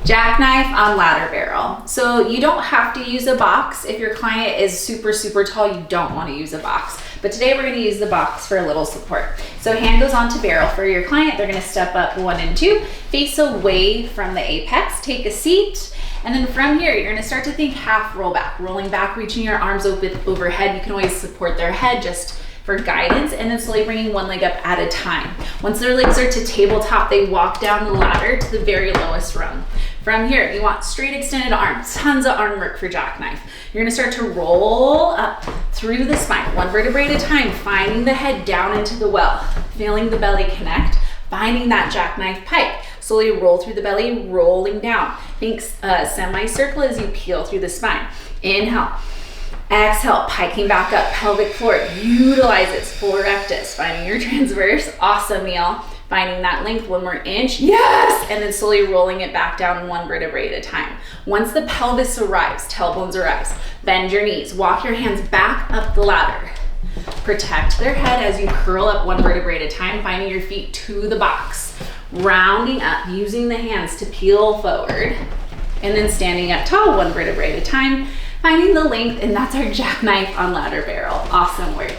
Jackknife on ladder barrel. So you don't have to use a box. If your client is super, super tall, you don't want to use a box. But today we're going to use the box for a little support. So hand goes onto barrel. For your client, they're going to step up 1 and 2, face away from the apex, take a seat. And then from here, you're going to start to think half roll back, rolling back, reaching your arms open overhead. You can always support their head just for guidance, and then slowly bringing one leg up at a time. Once their legs are to tabletop, they walk down the ladder to the very lowest rung. From here, you want straight extended arms, tons of arm work for Jackknife. You're gonna start to roll up through the spine, 1 vertebrae at a time, finding the head down into the well, feeling the belly connect, finding that Jackknife pike. Slowly roll through the belly, rolling down. Think semicircle as you peel through the spine. Inhale. Exhale, piking back up, pelvic floor. Utilize it, full rectus, finding your transverse. Awesome, Neil. Finding that length, 1 more inch. Yes! And then slowly rolling it back down 1 vertebrae at a time. Once the pelvis arrives, tailbones arise, bend your knees. Walk your hands back up the ladder. Protect their head as you curl up 1 vertebrae at a time, finding your feet to the box. Rounding up, using the hands to peel forward. And then standing up tall, 1 vertebrae at a time, finding the length, and that's our Jackknife on ladder barrel. Awesome work.